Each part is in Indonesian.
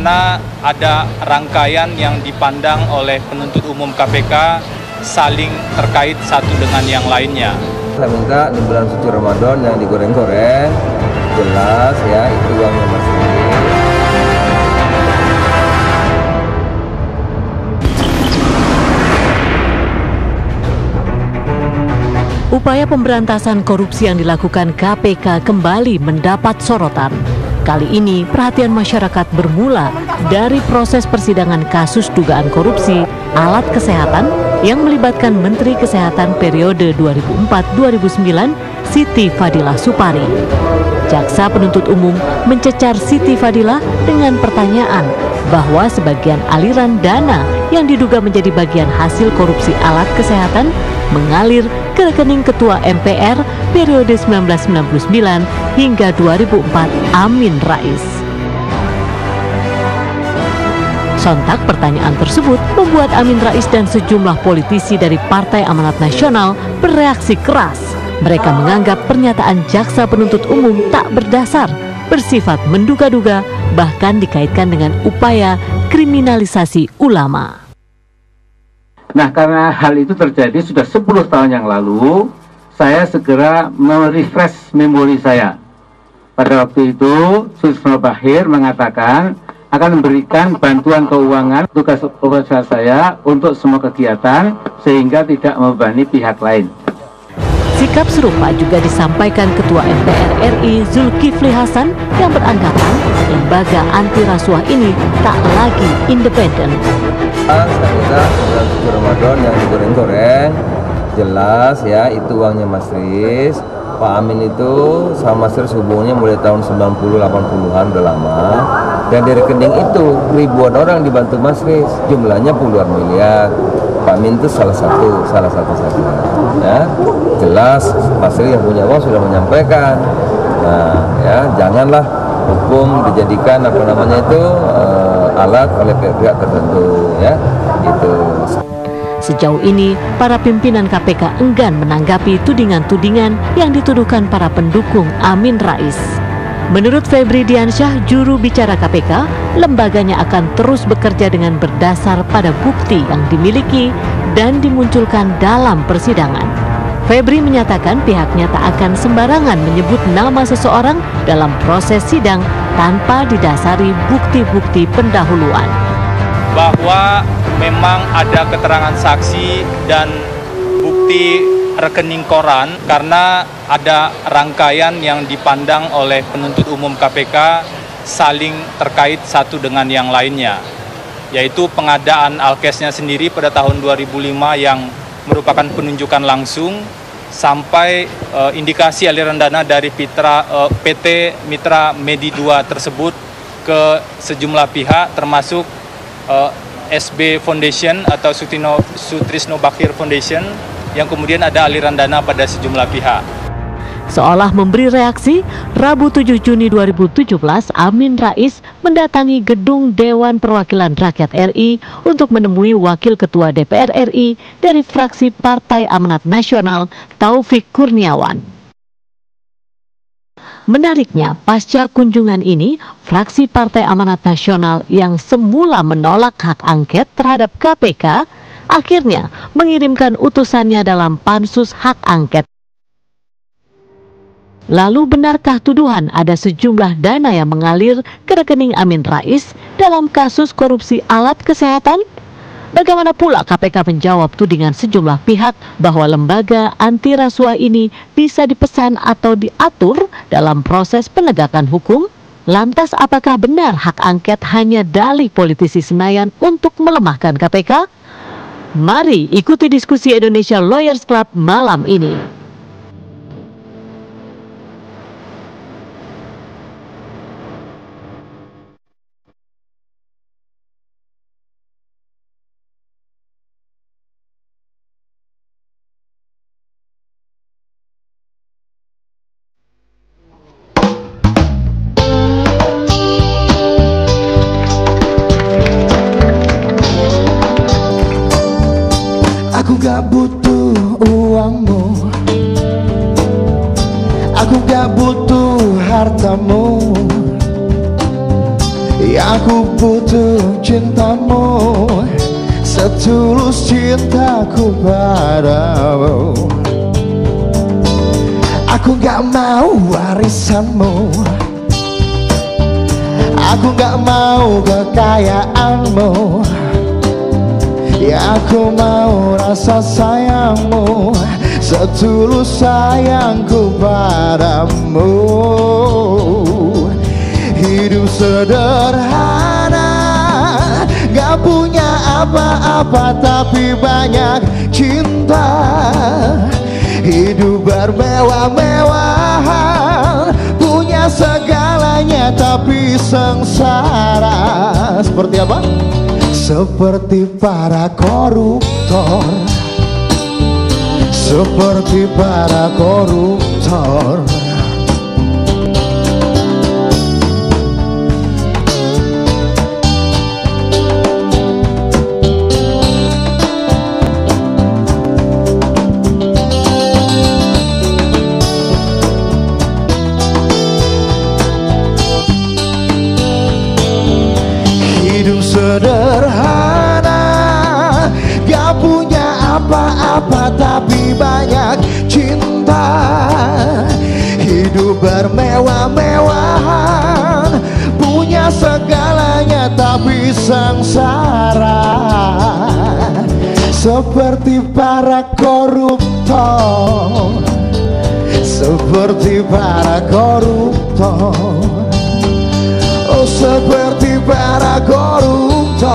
karena ada rangkaian yang dipandang oleh penuntut umum KPK saling terkait satu dengan yang lainnya. Saya minta di bulan suci Ramadan yang digoreng-goreng, jelas ya itu uangnya masih. Upaya pemberantasan korupsi yang dilakukan KPK kembali mendapat sorotan. Kali ini perhatian masyarakat bermula dari proses persidangan kasus dugaan korupsi alat kesehatan yang melibatkan Menteri Kesehatan periode 2004-2009 Siti Fadilah Supari. Jaksa penuntut umum mencecar Siti Fadilah dengan pertanyaan bahwa sebagian aliran dana yang diduga menjadi bagian hasil korupsi alat kesehatan mengalir ke rekening Ketua MPR periode 1999 hingga 2004 Amin Rais. Sontak pertanyaan tersebut membuat Amin Rais dan sejumlah politisi dari Partai Amanat Nasional bereaksi keras. Mereka menganggap pernyataan jaksa penuntut umum tak berdasar, bersifat menduga-duga, bahkan dikaitkan dengan upaya kriminalisasi ulama. Nah, karena hal itu terjadi sudah 10 tahun yang lalu, saya segera merefresh memori saya. Pada waktu itu, Susno Bahir mengatakan akan memberikan bantuan keuangan tugas operasional saya untuk semua kegiatan sehingga tidak membebani pihak lain. Sikap serupa juga disampaikan Ketua MPR RI Zulkifli Hasan yang beranggapan lembaga anti rasuah ini tak lagi independen. Saya minta bulan suci Ramadan yang digoreng-goreng, jelas ya itu uangnya Mas Riz. Pak Amin itu sama Mas Riz hubungannya mulai tahun 90-80-an udah lama. Dan di rekening itu ribuan orang dibantu Mas Riz, jumlahnya puluhan miliar. Pak Amin itu salah satu saja. Ya, jelas Mas Riz yang punya uang sudah menyampaikan. Nah, ya janganlah hukum dijadikan alat oleh pihak tertentu ya itu. Sejauh ini para pimpinan KPK enggan menanggapi tudingan-tudingan yang dituduhkan para pendukung Amin Rais. Menurut Febri Diansyah, juru bicara KPK, lembaganya akan terus bekerja dengan berdasar pada bukti yang dimiliki dan dimunculkan dalam persidangan. Febri menyatakan pihaknya tak akan sembarangan menyebut nama seseorang dalam proses sidang tanpa didasari bukti-bukti pendahuluan. Bahwa memang ada keterangan saksi dan bukti rekening koran karena ada rangkaian yang dipandang oleh penuntut umum KPK saling terkait satu dengan yang lainnya, yaitu pengadaan Alkesnya sendiri pada tahun 2005 yang merupakan penunjukan langsung sampai indikasi aliran dana dari PT Mitra Medi 2 tersebut ke sejumlah pihak termasuk SB Foundation atau Sutrisno Bakhir Foundation yang kemudian ada aliran dana pada sejumlah pihak. Seolah memberi reaksi, Rabu 7 Juni 2017, Amin Rais mendatangi gedung Dewan Perwakilan Rakyat RI untuk menemui Wakil Ketua DPR RI dari fraksi Partai Amanat Nasional, Taufik Kurniawan. Menariknya, pasca kunjungan ini, fraksi Partai Amanat Nasional yang semula menolak hak angket terhadap KPK, akhirnya mengirimkan utusannya dalam pansus hak angket. Lalu benarkah tuduhan ada sejumlah dana yang mengalir ke rekening Amin Rais dalam kasus korupsi alat kesehatan? Bagaimana pula KPK menjawab tudingan sejumlah pihak bahwa lembaga anti rasuah ini bisa dipesan atau diatur dalam proses penegakan hukum? Lantas apakah benar hak angket hanya dalih politisi Senayan untuk melemahkan KPK? Mari ikuti diskusi Indonesia Lawyers Club malam ini. Aku gak butuh uangmu, aku gak butuh hartamu. Yang Aku butuh cintamu, setulus cintaku padamu. Aku gak mau warisanmu, aku gak mau kekayaanmu. Ya aku mau rasa sayangmu, setulus sayangku padamu. Hidup sederhana, gak punya apa-apa tapi banyak cinta. Hidup bermewah-mewahan, punya segalanya tapi sengsara. Seperti apa? Seperti para koruptor, seperti para koruptor. Sederhana, gak punya apa-apa tapi banyak cinta. Hidup bermewah-mewahan, punya segalanya tapi sengsara. Seperti para koruptor, seperti para koruptor. Oh, seperti para koruptor,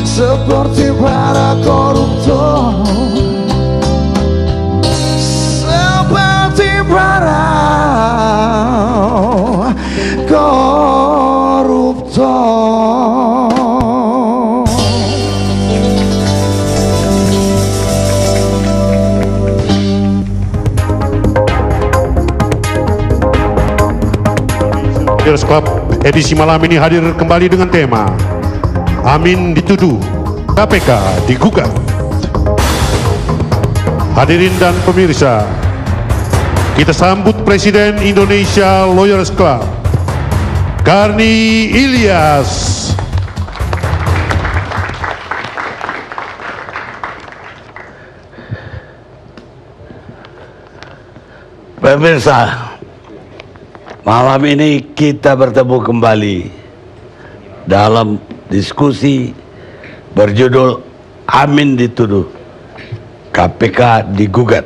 seperti para koruptor, seperti para koruptor. Leaders Club edisi malam ini hadir kembali dengan tema Amin dituduh, KPK digugat. Hadirin dan pemirsa, kita sambut Presiden Indonesia Lawyers Club, Karni Ilyas. Pemirsa, malam ini kita bertemu kembali dalam diskusi berjudul Amin dituduh, KPK digugat.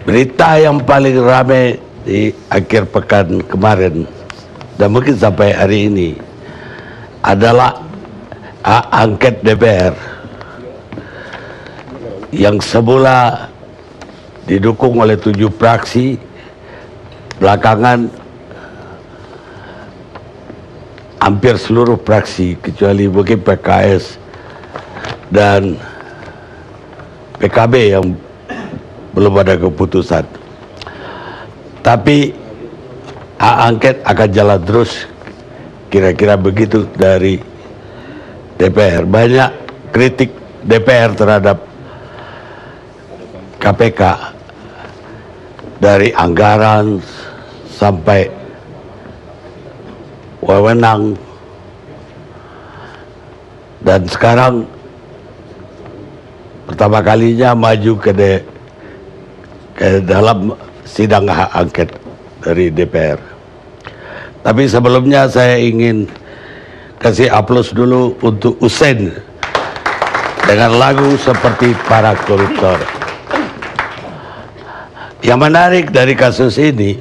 Berita yang paling ramai di akhir pekan kemarin dan mungkin sampai hari ini adalah angket DPR yang semula didukung oleh 7 fraksi, belakangan hampir seluruh fraksi kecuali mungkin PKS dan PKB yang belum ada keputusan. Tapi angket akan jalan terus, kira-kira begitu dari DPR. Banyak kritik DPR terhadap KPK, dari anggaran sampai wewenang, dan sekarang pertama kalinya maju ke dalam sidang hak angket dari DPR. Tapi sebelumnya saya ingin kasih aplaus dulu untuk Usain dengan lagu Seperti Para Koruptor. Yang menarik dari kasus ini,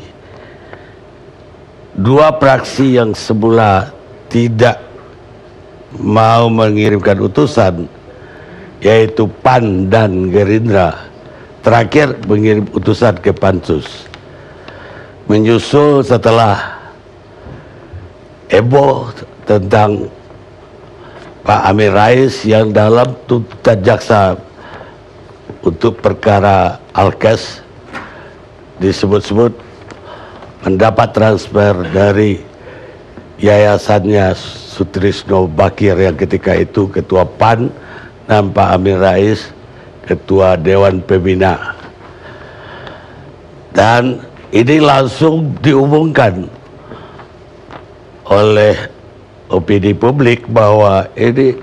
2 fraksi yang semula tidak mau mengirimkan utusan, yaitu PAN dan Gerindra, terakhir mengirim utusan ke Pansus. Menyusul setelah heboh tentang Pak Amin Rais yang dalam tuntutan jaksa untuk perkara Alkes disebut-sebut mendapat transfer dari yayasannya Sutrisno Bakir yang ketika itu ketua PAN, dan Pak Amin Rais ketua Dewan Pembina. Dan ini langsung diumumkan oleh opini publik bahwa ini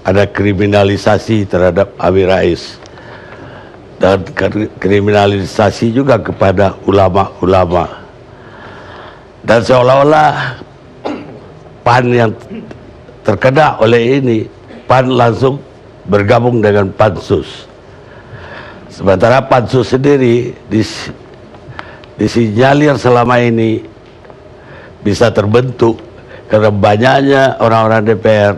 ada kriminalisasi terhadap Amin Rais dan kriminalisasi juga kepada ulama-ulama, dan seolah-olah PAN yang terkena oleh ini, PAN langsung bergabung dengan Pansus. Sementara Pansus sendiri disinyalir selama ini bisa terbentuk karena banyaknya orang-orang DPR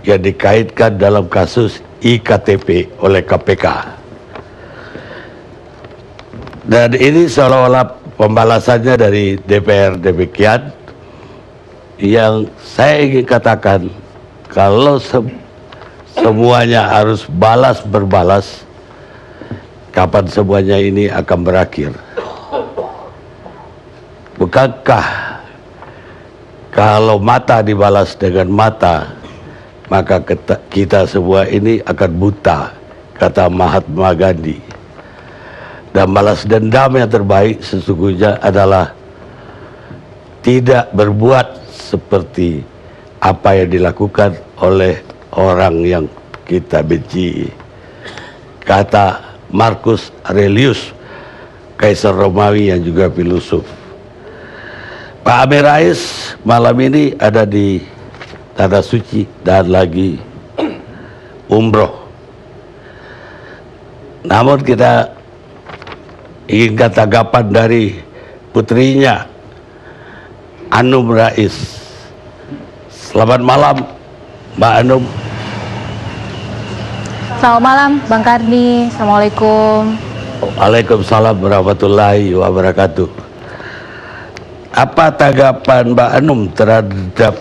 yang dikaitkan dalam kasus IKTP oleh KPK. Dan ini seolah-olah pembalasannya dari DPR demikian, yang saya ingin katakan, kalau semuanya harus berbalas, kapan semuanya ini akan berakhir? Bukankah kalau mata dibalas dengan mata, maka kita semua ini akan buta, kata Mahatma Gandhi. Dan balas dendam yang terbaik sesungguhnya adalah tidak berbuat seperti apa yang dilakukan oleh orang yang kita benci, kata Marcus Aurelius, Kaisar Romawi yang juga filosof. Pak Amin Rais malam ini ada di Tanah Suci dan lagi umroh. Namun kita inginkan tanggapan dari putrinya, Anum Rais. Selamat malam, Mbak Anum. Selamat malam, Bang Karni. Assalamualaikum. Waalaikumsalam warahmatullahi wabarakatuh. Apa tanggapan Mbak Anum terhadap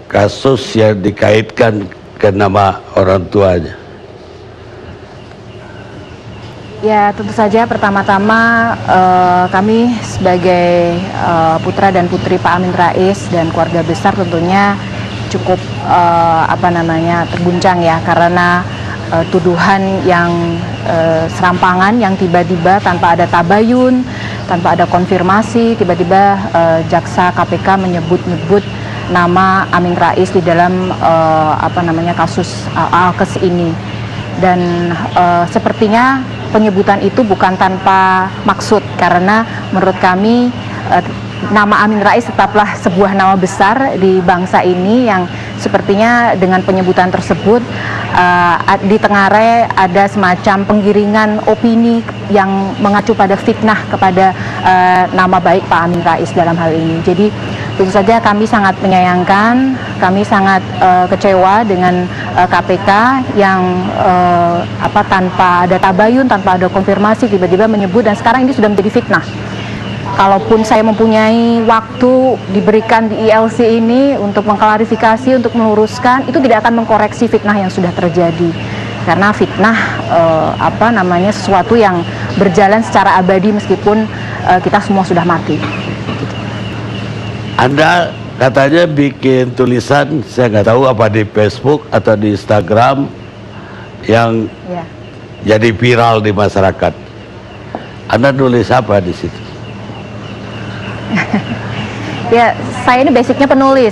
kasus yang dikaitkan ke nama orang tuanya? Ya, tentu saja pertama-tama kami sebagai putra dan putri Pak Amin Rais dan keluarga besar tentunya cukup terguncang ya, karena tuduhan yang serampangan yang tiba-tiba tanpa ada tabayun, tanpa ada konfirmasi, tiba-tiba jaksa KPK menyebut-nyebut nama Amin Rais di dalam kasus Alkes ini. Dan sepertinya penyebutan itu bukan tanpa maksud, karena menurut kami nama Amin Rais tetaplah sebuah nama besar di bangsa ini yang sepertinya dengan penyebutan tersebut ditengarai ada semacam penggiringan opini yang mengacu pada fitnah kepada nama baik Pak Amin Rais dalam hal ini. Jadi tentu saja kami sangat menyayangkan, kami sangat kecewa dengan KPK yang tanpa ada tabayun, tanpa ada konfirmasi tiba-tiba menyebut, dan sekarang ini sudah menjadi fitnah. Kalaupun saya mempunyai waktu diberikan di ILC ini untuk mengklarifikasi, untuk meluruskan, itu tidak akan mengkoreksi fitnah yang sudah terjadi. Karena fitnah sesuatu yang berjalan secara abadi meskipun kita semua sudah mati. Anda katanya bikin tulisan, saya nggak tahu apa di Facebook atau di Instagram yang jadi viral di masyarakat. Anda nulis apa di situ? Ya, saya ini basicnya penulis,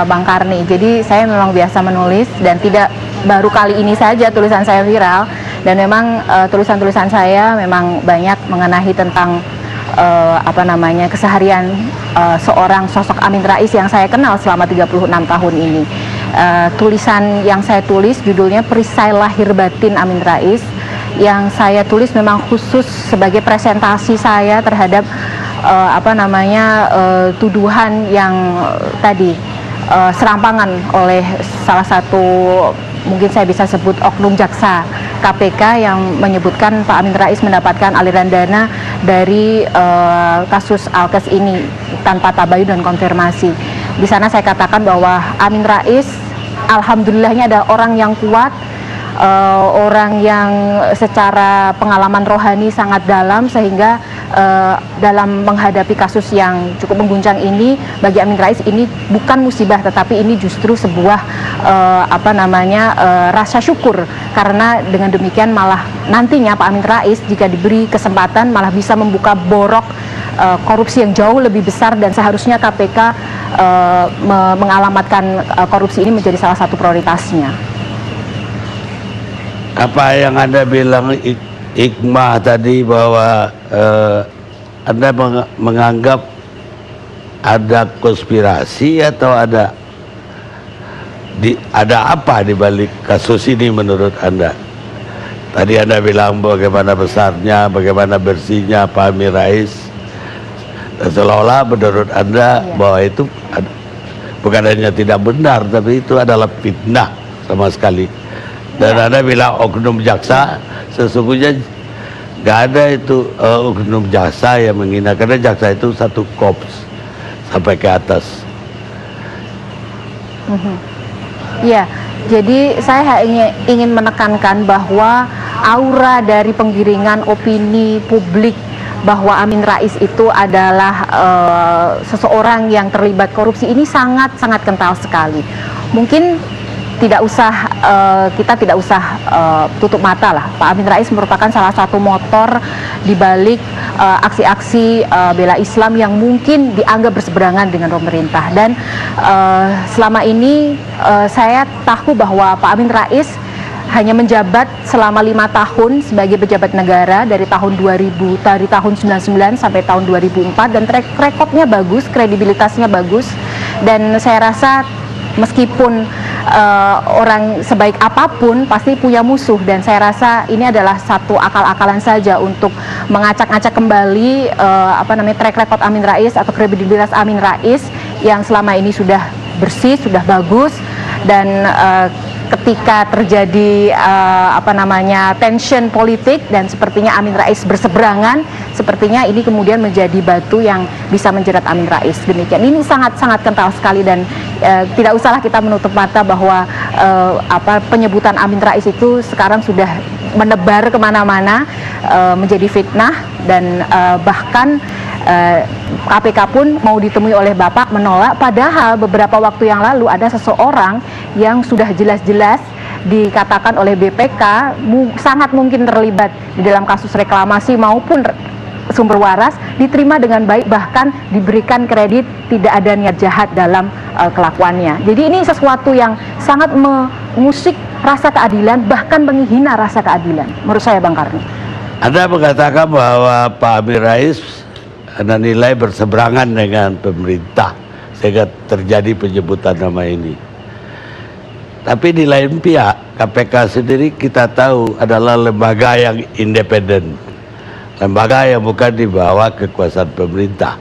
Bang Karni. Jadi saya memang biasa menulis dan tidak baru kali ini saja tulisan saya viral. Dan memang tulisan-tulisan saya memang banyak mengenai tentang keseharian seorang sosok Amin Rais yang saya kenal selama 36 tahun ini. Tulisan yang saya tulis judulnya Perisai Lahir Batin Amin Rais, yang saya tulis memang khusus sebagai presentasi saya terhadap tuduhan yang tadi serampangan oleh salah satu, mungkin saya bisa sebut oknum jaksa KPK yang menyebutkan Pak Amin Rais mendapatkan aliran dana dari kasus Alkes ini tanpa tabayun dan konfirmasi. Di sana saya katakan bahwa Amin Rais alhamdulillahnya ada orang yang kuat, orang yang secara pengalaman rohani sangat dalam, sehingga dalam menghadapi kasus yang cukup mengguncang ini, bagi Amin Rais ini bukan musibah, tetapi ini justru sebuah rasa syukur, karena dengan demikian malah nantinya Pak Amin Rais jika diberi kesempatan malah bisa membuka borok korupsi yang jauh lebih besar dan seharusnya KPK mengalamatkan korupsi ini menjadi salah satu prioritasnya. Apa yang Anda bilang hikmah tadi bahwa Anda menganggap ada konspirasi atau ada apa di balik kasus ini menurut Anda? Tadi Anda bilang bagaimana besarnya, bagaimana bersihnya Pak Amin Rais, dan seolah-olah menurut Anda bahwa itu bukan hanya tidak benar, tapi itu adalah fitnah sama sekali. Dan Anda bilang oknum jaksa, sesungguhnya nggak ada itu oknum jaksa yang menghina, karena jaksa itu satu korps sampai ke atas. Ya, jadi saya ingin menekankan bahwa aura dari penggiringan opini publik bahwa Amin Rais itu adalah seseorang yang terlibat korupsi ini sangat-sangat kental sekali. Mungkin kita tidak usah tutup mata lah. Pak Amin Rais merupakan salah satu motor di balik aksi-aksi bela Islam yang mungkin dianggap berseberangan dengan pemerintah. Dan selama ini saya tahu bahwa Pak Amin Rais hanya menjabat selama 5 tahun sebagai pejabat negara dari tahun 2000, dari tahun 99 sampai tahun 2004, dan track recordnya bagus, kredibilitasnya bagus, dan saya rasa meskipun orang sebaik apapun pasti punya musuh, dan saya rasa ini adalah satu akal-akalan saja untuk mengacak-acak kembali track record Amin Rais atau kredibilitas Amin Rais yang selama ini sudah bersih, sudah bagus, dan ketika terjadi tension politik dan sepertinya Amin Rais berseberangan, sepertinya ini kemudian menjadi batu yang bisa menjerat Amin Rais. Demikian, ini sangat-sangat kental sekali, dan tidak usahlah kita menutup mata bahwa penyebutan Amin Rais itu sekarang sudah menebar kemana-mana, menjadi fitnah, dan bahkan KPK pun mau ditemui oleh Bapak menolak, padahal beberapa waktu yang lalu ada seseorang yang sudah jelas-jelas dikatakan oleh BPK sangat mungkin terlibat di dalam kasus reklamasi maupun sumber waras, diterima dengan baik, bahkan diberikan kredit, tidak ada niat jahat dalam kelakuannya. Jadi ini sesuatu yang sangat mengusik rasa keadilan, bahkan menghina rasa keadilan menurut saya, Bang Karni. Anda mengatakan bahwa Pak Amin Rais Anda nilai berseberangan dengan pemerintah sehingga terjadi penyebutan nama ini. Tapi di lain pihak, KPK sendiri kita tahu adalah lembaga yang independen, lembaga yang bukan di bawah kekuasaan pemerintah.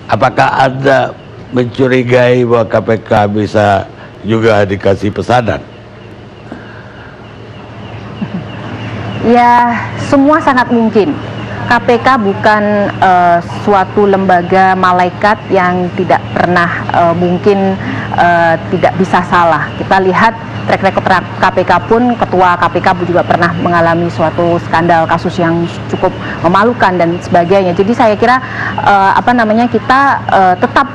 Apakah Anda mencurigai bahwa KPK bisa juga dikasih pesanan? Ya, semua sangat mungkin. KPK bukan suatu lembaga malaikat yang tidak pernah mungkin tidak bisa salah. Kita lihat track record KPK pun, ketua KPK juga pernah mengalami suatu skandal kasus yang cukup memalukan dan sebagainya. Jadi saya kira kita tetap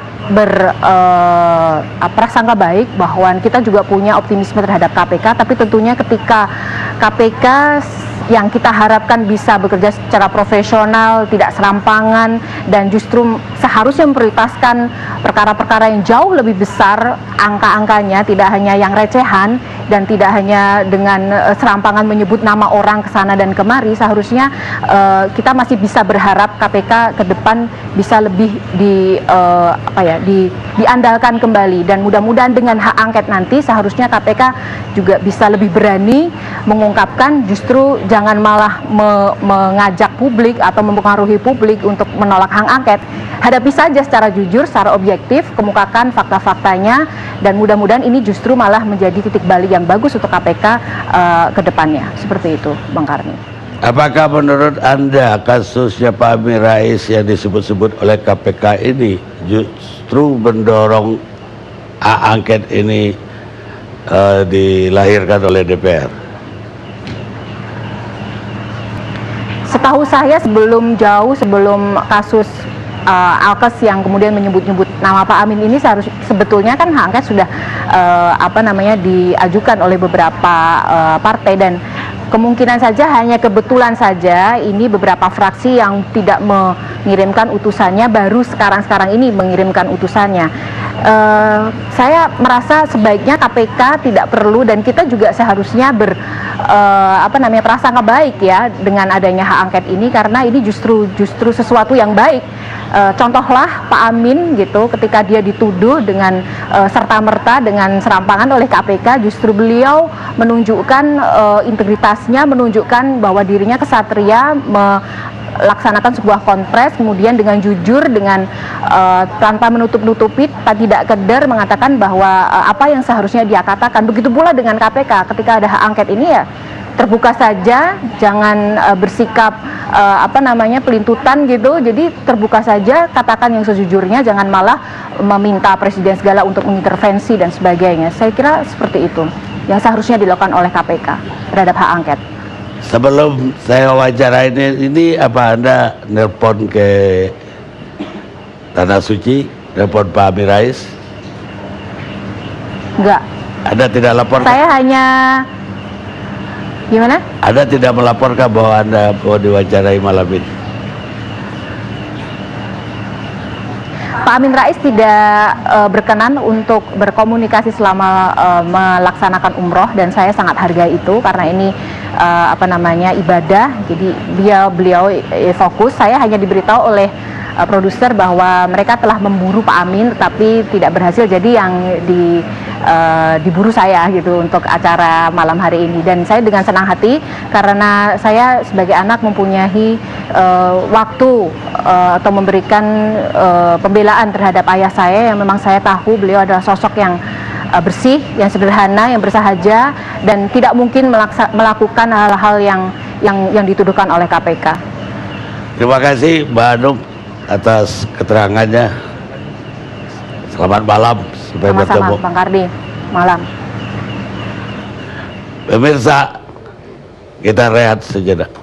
berprasangka baik bahwa kita juga punya optimisme terhadap KPK, tapi tentunya ketika KPK yang kita harapkan bisa bekerja secara profesional, tidak serampangan, dan justru seharusnya memprioritaskan perkara-perkara yang jauh lebih besar angka-angkanya, tidak hanya yang recehan dan tidak hanya dengan serampangan menyebut nama orang ke sana dan kemari. Seharusnya kita masih bisa berharap KPK ke depan bisa lebih diandalkan kembali, dan mudah-mudahan dengan hak angket nanti seharusnya KPK juga bisa lebih berani mengungkapkan, justru jangan malah mengajak publik atau mempengaruhi publik untuk menolak hak angket. Hadapi saja secara jujur, secara objektif, kemukakan fakta-faktanya, dan mudah-mudahan ini justru malah menjadi titik balik yang bagus untuk KPK ke depannya. Seperti itu, Bang Karni. Apakah menurut Anda kasusnya Pak Amin Rais yang disebut-sebut oleh KPK ini justru mendorong hak angket ini dilahirkan oleh DPR? Setahu saya sebelum kasus Alkes yang kemudian menyebut-nyebut nama Pak Amin ini, sebetulnya kan hak angket sudah diajukan oleh beberapa partai, dan Kemungkinan saja, hanya kebetulan saja ini beberapa fraksi yang tidak mengirimkan utusannya, baru sekarang-sekarang ini mengirimkan utusannya. Saya merasa sebaiknya KPK tidak perlu, dan kita juga seharusnya prasangka baik ya dengan adanya hak angket ini, karena ini justru sesuatu yang baik. Contohlah Pak Amin gitu, ketika dia dituduh dengan serta-merta dengan serampangan oleh KPK, justru beliau menunjukkan integritasnya, menunjukkan bahwa dirinya kesatria, melaksanakan sebuah konfres, kemudian dengan jujur, dengan tanpa menutup-nutupi, tidak keder mengatakan bahwa apa yang seharusnya dia katakan. Begitu pula dengan KPK, ketika ada hak angket ini ya terbuka saja, jangan bersikap pelintutan gitu. Jadi terbuka saja, katakan yang sejujurnya, jangan malah meminta presiden segala untuk mengintervensi dan sebagainya. Saya kira seperti itu yang seharusnya dilakukan oleh KPK terhadap hak angket. Sebelum saya wawancara ini apa Anda nelpon ke Tanah Suci, nelpon Pak Amin Rais? Enggak. Anda tidak laporkan? Saya hanya gimana? Anda tidak melaporkan bahwa Anda mau diwawancarai malam ini? Pak Amin Rais tidak berkenan untuk berkomunikasi selama melaksanakan umroh, dan saya sangat hargai itu karena ini ibadah. Jadi beliau fokus. Saya hanya diberitahu oleh produser bahwa mereka telah memburu Pak Amin tetapi tidak berhasil, jadi yang diburu saya gitu untuk acara malam hari ini. Dan saya dengan senang hati karena saya sebagai anak mempunyai waktu atau memberikan pembelaan terhadap ayah saya yang memang saya tahu beliau adalah sosok yang bersih, yang sederhana, yang bersahaja, dan tidak mungkin melakukan hal-hal yang dituduhkan oleh KPK. Terima kasih Mbak Anum atas keterangannya. Selamat malam, sampai bertemu. Sama-sama Bang Kardi, malam. Pemirsa, kita rehat sejenak.